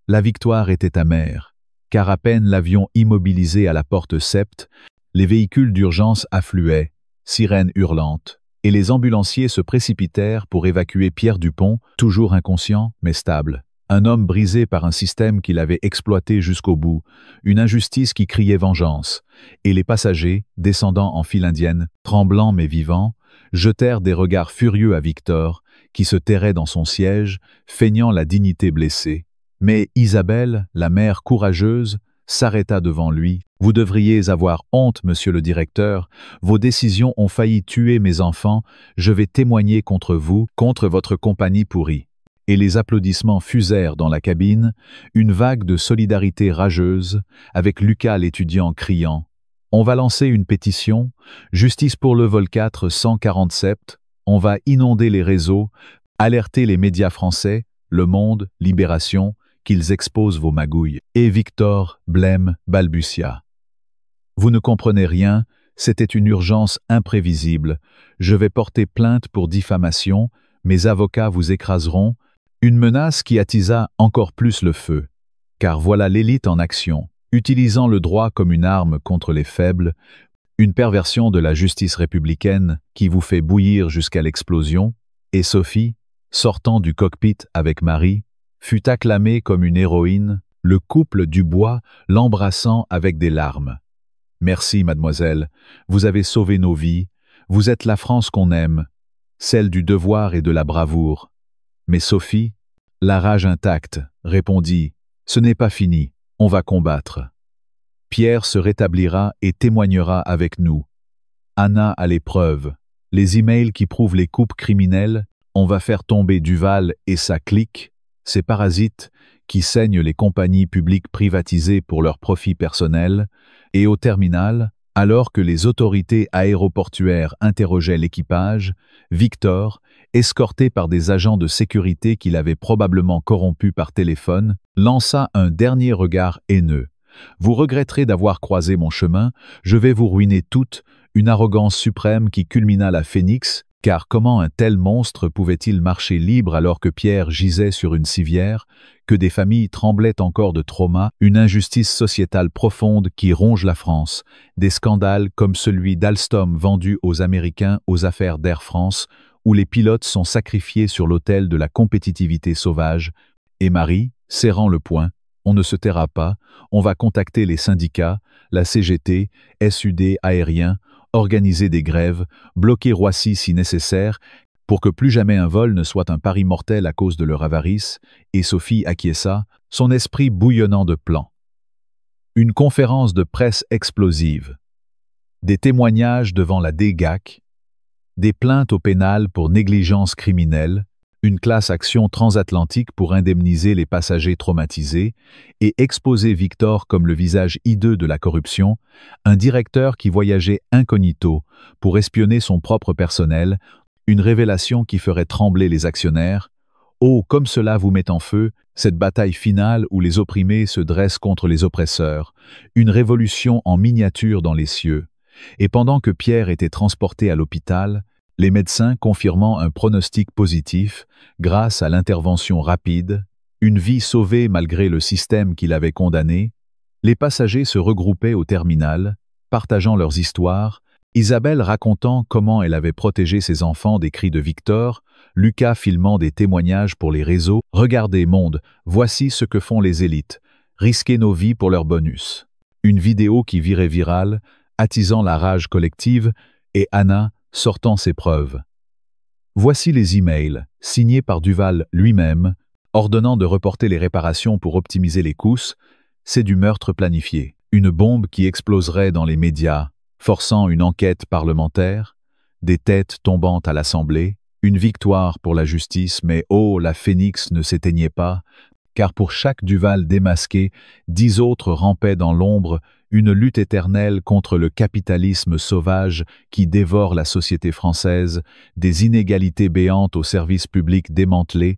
la victoire était amère, car à peine l'avion immobilisé à la porte sept, les véhicules d'urgence affluaient, sirènes hurlantes, et les ambulanciers se précipitèrent pour évacuer Pierre Dupont, toujours inconscient mais stable. Un homme brisé par un système qu'il avait exploité jusqu'au bout, une injustice qui criait vengeance, et les passagers, descendant en file indienne, tremblants mais vivants, jetèrent des regards furieux à Victor, qui se terrait dans son siège, feignant la dignité blessée. Mais Isabelle, la mère courageuse, s'arrêta devant lui. « Vous devriez avoir honte, monsieur le directeur. Vos décisions ont failli tuer mes enfants. Je vais témoigner contre vous, contre votre compagnie pourrie. » Et les applaudissements fusèrent dans la cabine, une vague de solidarité rageuse, avec Lucas l'étudiant criant « On va lancer une pétition, justice pour le vol 4 147, on va inonder les réseaux, alerter les médias français, Le Monde, Libération, qu'ils exposent vos magouilles. » Et Victor, blême, balbutia. « Vous ne comprenez rien, c'était une urgence imprévisible. Je vais porter plainte pour diffamation, mes avocats vous écraseront. » Une menace qui attisa encore plus le feu. Car voilà l'élite en action, utilisant le droit comme une arme contre les faibles, une perversion de la justice républicaine qui vous fait bouillir jusqu'à l'explosion, et Sophie, sortant du cockpit avec Marie, fut acclamée comme une héroïne, le couple Dubois l'embrassant avec des larmes. « Merci, mademoiselle, vous avez sauvé nos vies, Vous êtes la France qu'on aime, celle du devoir et de la bravoure. Mais Sophie, la rage intacte, répondit « Ce n'est pas fini, on va combattre. » Pierre se rétablira et témoignera avec nous. Anna a les preuves, les emails qui prouvent les coupes criminelles, on va faire tomber Duval et sa clique, ces parasites qui saignent les compagnies publiques privatisées pour leur profit personnel, et au terminal, alors que les autorités aéroportuaires interrogeaient l'équipage, Victor, escorté par des agents de sécurité qu'il avait probablement corrompus par téléphone, lança un dernier regard haineux. « Vous regretterez d'avoir croisé mon chemin, je vais vous ruiner toutes », une arrogance suprême qui culmina la Phénix, car comment un tel monstre pouvait-il marcher libre alors que Pierre gisait sur une civière, que des familles tremblaient encore de trauma, une injustice sociétale profonde qui ronge la France, des scandales comme celui d'Alstom vendu aux Américains aux affaires d'Air France, où les pilotes sont sacrifiés sur l'autel de la compétitivité sauvage, et Marie, serrant le poing, on ne se taira pas, on va contacter les syndicats, la CGT, SUD aérien, organiser des grèves, bloquer Roissy si nécessaire, pour que plus jamais un vol ne soit un pari mortel à cause de leur avarice, et Sophie acquiesça, son esprit bouillonnant de plans. Une conférence de presse explosive. Des témoignages devant la DGAC, des plaintes au pénal pour négligence criminelle, une classe action transatlantique pour indemniser les passagers traumatisés et exposer Victor comme le visage hideux de la corruption, un directeur qui voyageait incognito pour espionner son propre personnel, une révélation qui ferait trembler les actionnaires. Oh, comme cela vous met en feu, cette bataille finale où les opprimés se dressent contre les oppresseurs, une révolution en miniature dans les cieux. Et pendant que Pierre était transporté à l'hôpital, les médecins confirmant un pronostic positif, grâce à l'intervention rapide, une vie sauvée malgré le système qui l'avait condamné, les passagers se regroupaient au terminal, partageant leurs histoires, Isabelle racontant comment elle avait protégé ses enfants des cris de Victor, Lucas filmant des témoignages pour les réseaux. « Regardez, monde, voici ce que font les élites, risquer nos vies pour leur bonus. » Une vidéo qui virait virale, attisant la rage collective, et Anna sortant ses preuves. Voici les emails, signés par Duval lui-même, ordonnant de reporter les réparations pour optimiser les coûts. C'est du meurtre planifié. Une bombe qui exploserait dans les médias, forçant une enquête parlementaire, des têtes tombant à l'Assemblée, une victoire pour la justice, mais oh, la Phénix ne s'éteignait pas, car pour chaque Duval démasqué, 10 autres rampaient dans l'ombre, une lutte éternelle contre le capitalisme sauvage qui dévore la société française, des inégalités béantes au service public démantelé,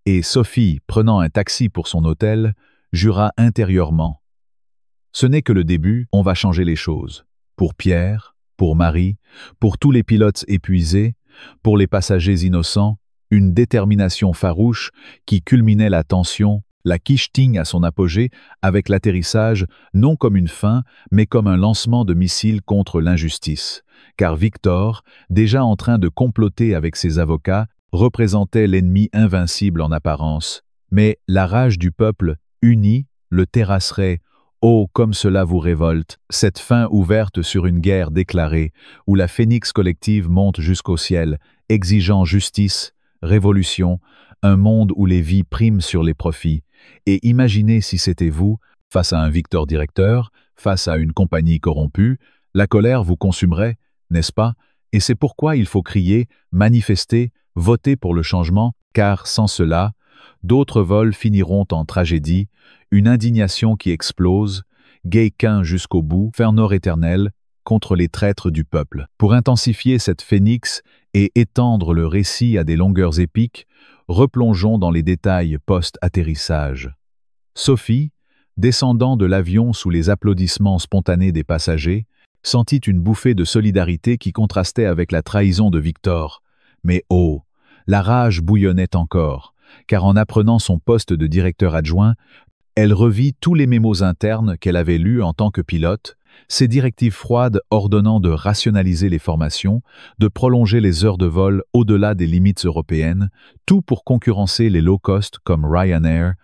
et Sophie, prenant un taxi pour son hôtel, jura intérieurement. Ce n'est que le début, on va changer les choses. Pour Pierre, pour Marie, pour tous les pilotes épuisés, pour les passagers innocents, une détermination farouche qui culminait la tension, la quicheting à son apogée, avec l'atterrissage non comme une fin, mais comme un lancement de missiles contre l'injustice. Car Victor, déjà en train de comploter avec ses avocats, représentait l'ennemi invincible en apparence. Mais la rage du peuple, uni, le terrasserait. Oh, comme cela vous révolte, cette fin ouverte sur une guerre déclarée, où la phénix collective monte jusqu'au ciel, exigeant justice, révolution, un monde où les vies priment sur les profits. Et imaginez si c'était vous, face à un Victor directeur, face à une compagnie corrompue, la colère vous consumerait, n'est-ce pas? Et c'est pourquoi il faut crier, manifester, voter pour le changement, car sans cela, d'autres vols finiront en tragédie, une indignation qui explose, Guéquin jusqu'au bout, Fernor éternel, contre les traîtres du peuple. Pour intensifier cette phénix et étendre le récit à des longueurs épiques, replongeons dans les détails post-atterrissage. Sophie, descendant de l'avion sous les applaudissements spontanés des passagers, sentit une bouffée de solidarité qui contrastait avec la trahison de Victor. Mais oh, la rage bouillonnait encore, car en apprenant son poste de directeur adjoint, elle revit tous les mémos internes qu'elle avait lus en tant que pilote, ces directives froides ordonnant de rationaliser les formations, de prolonger les heures de vol au-delà des limites européennes, tout pour concurrencer les low-cost comme Ryanair,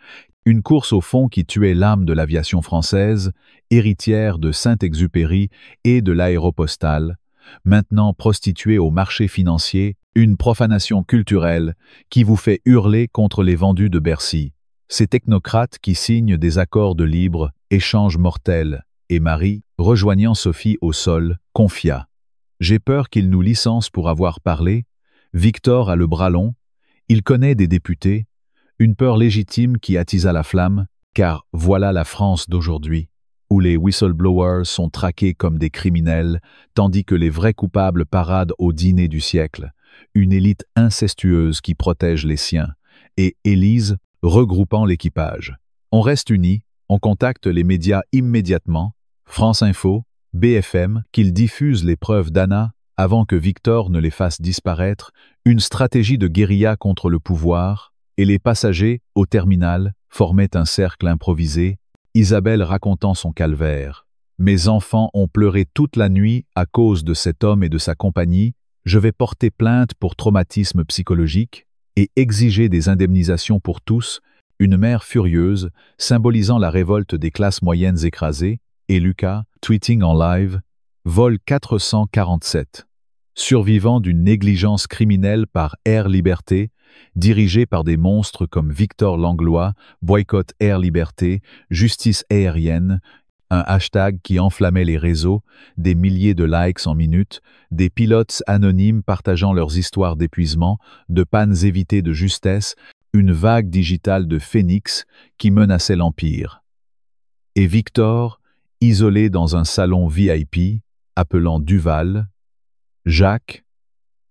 une course au fond qui tuait l'âme de l'aviation française, héritière de Saint-Exupéry et de l'aéropostale, maintenant prostituée au marché financier, une profanation culturelle qui vous fait hurler contre les vendus de Bercy. Ces technocrates qui signent des accords de libre échange mortel. Et Marie, rejoignant Sophie au sol, confia. J'ai peur qu'il nous licence pour avoir parlé. Victor a le bras long. Il connaît des députés. Une peur légitime qui attisa la flamme, car voilà la France d'aujourd'hui, où les whistleblowers sont traqués comme des criminels, tandis que les vrais coupables paradent au dîner du siècle. Une élite incestueuse qui protège les siens. Et Élise, regroupant l'équipage. On reste unis, on contacte les médias immédiatement, France Info, BFM, qu'ils diffusent les preuves d'Anna avant que Victor ne les fasse disparaître, une stratégie de guérilla contre le pouvoir, et les passagers, au terminal, formaient un cercle improvisé, Isabelle racontant son calvaire. Mes enfants ont pleuré toute la nuit à cause de cet homme et de sa compagnie, je vais porter plainte pour traumatisme psychologique et exiger des indemnisations pour tous, une mère furieuse, symbolisant la révolte des classes moyennes écrasées, et Lucas, tweeting en live, vol 447. Survivant d'une négligence criminelle par Air Liberté, dirigé par des monstres comme Victor Langlois, boycott Air Liberté, justice aérienne, un hashtag qui enflammait les réseaux, des milliers de likes en minutes, des pilotes anonymes partageant leurs histoires d'épuisement, de pannes évitées de justesse, une vague digitale de phénix qui menaçait l'Empire. Et Victor, isolé dans un salon VIP, appelant Duval, « Jacques,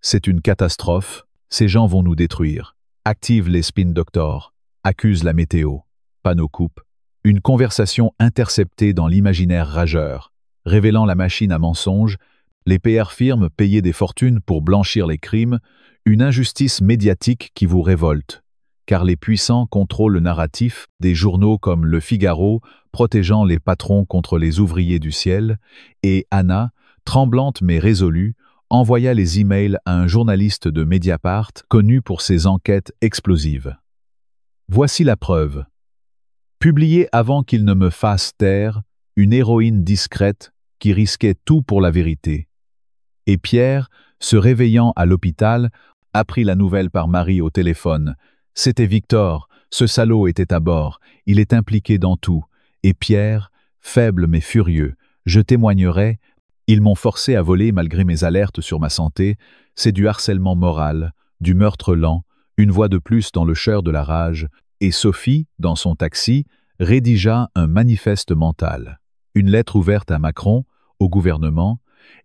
c'est une catastrophe, ces gens vont nous détruire. Active les spin doctors, accuse la météo, panneau coupe. » Une conversation interceptée dans l'imaginaire rageur, révélant la machine à mensonges, les PR firmes payaient des fortunes pour blanchir les crimes, une injustice médiatique qui vous révolte. Car les puissants contrôlent le narratif, des journaux comme Le Figaro, protégeant les patrons contre les ouvriers du ciel, et Anna, tremblante mais résolue, envoya les emails à un journaliste de Mediapart connu pour ses enquêtes explosives. Voici la preuve. Publié avant qu'il ne me fasse taire, une héroïne discrète qui risquait tout pour la vérité. Et Pierre, se réveillant à l'hôpital, apprit la nouvelle par Marie au téléphone. C'était Victor, ce salaud était à bord, il est impliqué dans tout. Et Pierre, faible mais furieux, je témoignerai, ils m'ont forcé à voler malgré mes alertes sur ma santé, c'est du harcèlement moral, du meurtre lent, une voix de plus dans le chœur de la rage, et Sophie, dans son taxi, rédigea un manifeste mental, une lettre ouverte à Macron, au gouvernement,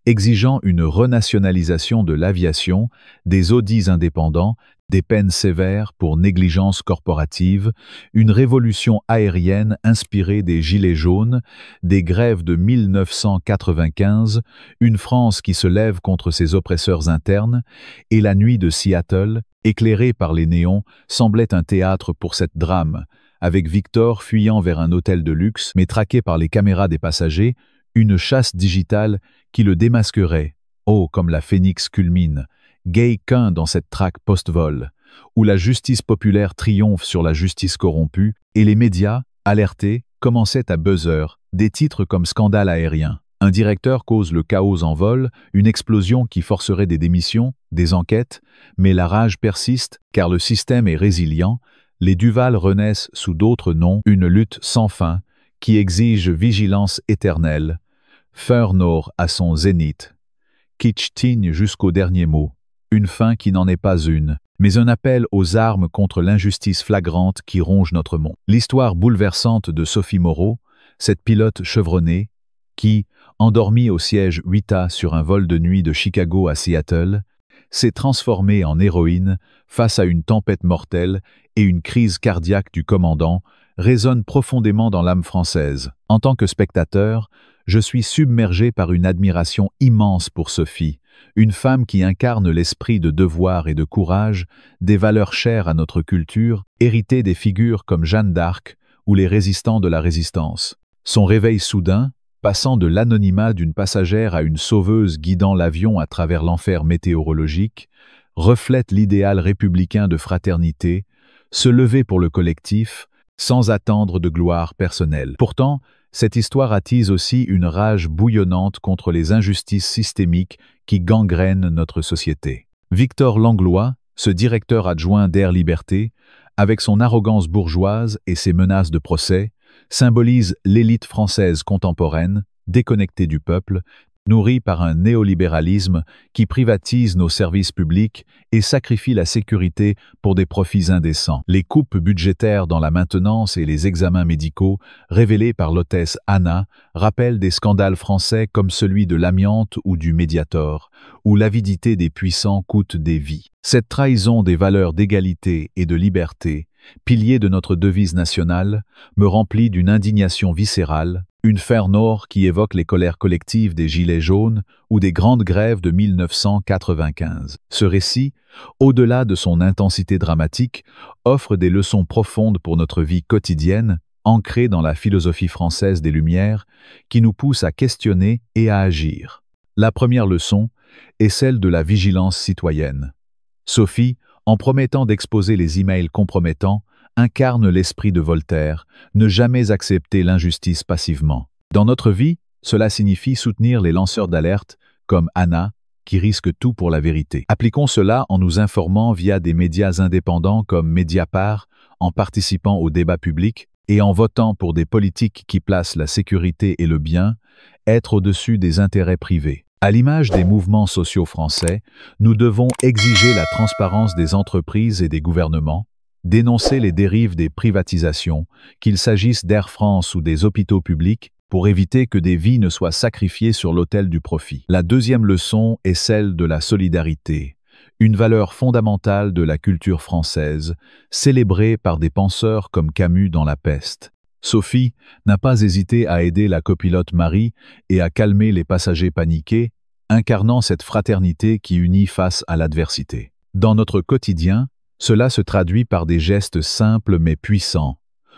exigeant une renationalisation de l'aviation, des audits indépendants, des peines sévères pour négligence corporative, une révolution aérienne inspirée des Gilets jaunes, des grèves de 1995, une France qui se lève contre ses oppresseurs internes, et la nuit de Seattle, éclairée par les néons, semblait un théâtre pour cette drame, avec Victor fuyant vers un hôtel de luxe, mais traqué par les caméras des passagers, une chasse digitale qui le démasquerait. Oh, comme la phénix culmine, Gay qu'un dans cette traque post-vol, où la justice populaire triomphe sur la justice corrompue, et les médias, alertés, commençaient à buzzer, des titres comme scandale aérien. Un directeur cause le chaos en vol, une explosion qui forcerait des démissions, des enquêtes, mais la rage persiste car le système est résilient, les Duval renaissent sous d'autres noms, une lutte sans fin qui exige vigilance éternelle. Fernor à son zénith. Kitsch tigne jusqu'au dernier mot. Une fin qui n'en est pas une, mais un appel aux armes contre l'injustice flagrante qui ronge notre monde. L'histoire bouleversante de Sophie Moreau, cette pilote chevronnée, qui, endormie au siège 8A sur un vol de nuit de Chicago à Seattle, s'est transformée en héroïne face à une tempête mortelle et une crise cardiaque du commandant, résonne profondément dans l'âme française. En tant que spectateur, je suis submergé par une admiration immense pour Sophie, une femme qui incarne l'esprit de devoir et de courage, des valeurs chères à notre culture, héritées des figures comme Jeanne d'Arc ou les résistants de la Résistance. Son réveil soudain, passant de l'anonymat d'une passagère à une sauveuse guidant l'avion à travers l'enfer météorologique, reflète l'idéal républicain de fraternité, se lever pour le collectif, sans attendre de gloire personnelle. Pourtant, cette histoire attise aussi une rage bouillonnante contre les injustices systémiques qui gangrènent notre société. Victor Langlois, ce directeur adjoint d'Air Liberté, avec son arrogance bourgeoise et ses menaces de procès, symbolise l'élite française contemporaine, déconnectée du peuple, nourrie par un néolibéralisme qui privatise nos services publics et sacrifie la sécurité pour des profits indécents. Les coupes budgétaires dans la maintenance et les examens médicaux, révélés par l'hôtesse Anna, rappellent des scandales français comme celui de l'amiante ou du Mediator, où l'avidité des puissants coûte des vies. Cette trahison des valeurs d'égalité et de liberté, pilier de notre devise nationale, me remplit d'une indignation viscérale, une fer nord qui évoque les colères collectives des Gilets jaunes ou des grandes grèves de 1995. Ce récit, au-delà de son intensité dramatique, offre des leçons profondes pour notre vie quotidienne, ancrées dans la philosophie française des Lumières, qui nous pousse à questionner et à agir. La première leçon est celle de la vigilance citoyenne. Sophie, en promettant d'exposer les emails compromettants, incarne l'esprit de Voltaire, ne jamais accepter l'injustice passivement. Dans notre vie, cela signifie soutenir les lanceurs d'alerte, comme Anna, qui risque tout pour la vérité. Appliquons cela en nous informant via des médias indépendants comme Mediapart, en participant au débat public et en votant pour des politiques qui placent la sécurité et le bien, être au-dessus des intérêts privés. À l'image des mouvements sociaux français, nous devons exiger la transparence des entreprises et des gouvernements, dénoncer les dérives des privatisations, qu'il s'agisse d'Air France ou des hôpitaux publics, pour éviter que des vies ne soient sacrifiées sur l'autel du profit. La deuxième leçon est celle de la solidarité, une valeur fondamentale de la culture française, célébrée par des penseurs comme Camus dans La Peste. Sophie n'a pas hésité à aider la copilote Marie et à calmer les passagers paniqués, incarnant cette fraternité qui unit face à l'adversité. Dans notre quotidien, cela se traduit par des gestes simples mais puissants.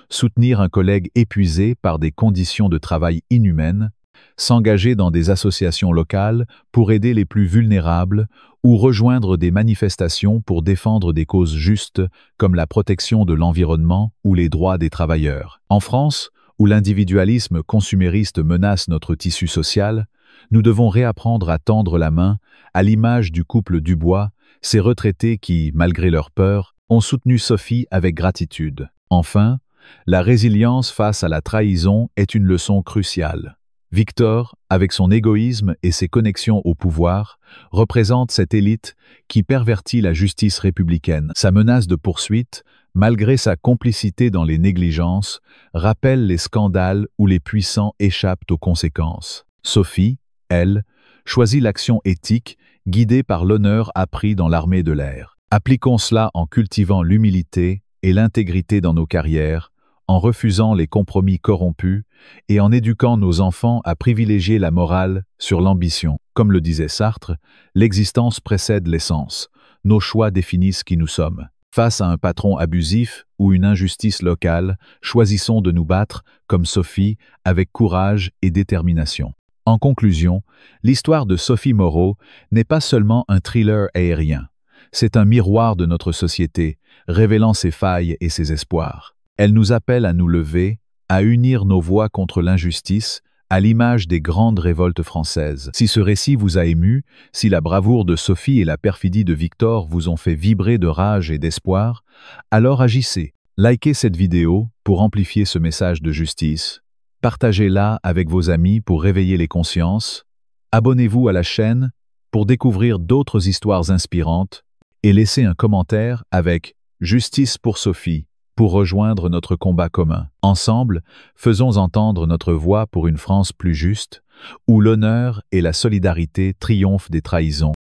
Soutenir un collègue épuisé par des conditions de travail inhumaines, s'engager dans des associations locales pour aider les plus vulnérables ou rejoindre des manifestations pour défendre des causes justes comme la protection de l'environnement ou les droits des travailleurs. En France, où l'individualisme consumériste menace notre tissu social, nous devons réapprendre à tendre la main, à l'image du couple Dubois, ces retraités qui, malgré leur peur, ont soutenu Sophie avec gratitude. Enfin, la résilience face à la trahison est une leçon cruciale. Victor, avec son égoïsme et ses connexions au pouvoir, représente cette élite qui pervertit la justice républicaine. Sa menace de poursuite, malgré sa complicité dans les négligences, rappelle les scandales où les puissants échappent aux conséquences. Sophie, elle, choisit l'action éthique, guidée par l'honneur appris dans l'armée de l'air. Appliquons cela en cultivant l'humilité et l'intégrité dans nos carrières, en refusant les compromis corrompus et en éduquant nos enfants à privilégier la morale sur l'ambition. Comme le disait Sartre, l'existence précède l'essence. Nos choix définissent qui nous sommes. Face à un patron abusif ou une injustice locale, choisissons de nous battre, comme Sophie, avec courage et détermination. En conclusion, l'histoire de Sophie Moreau n'est pas seulement un thriller aérien. C'est un miroir de notre société, révélant ses failles et ses espoirs. Elle nous appelle à nous lever, à unir nos voix contre l'injustice, à l'image des grandes révoltes françaises. Si ce récit vous a ému, si la bravoure de Sophie et la perfidie de Victor vous ont fait vibrer de rage et d'espoir, alors agissez. Likez cette vidéo pour amplifier ce message de justice. Partagez-la avec vos amis pour réveiller les consciences. Abonnez-vous à la chaîne pour découvrir d'autres histoires inspirantes et laissez un commentaire avec « Justice pour Sophie » pour rejoindre notre combat commun. Ensemble, faisons entendre notre voix pour une France plus juste, où l'honneur et la solidarité triomphent des trahisons.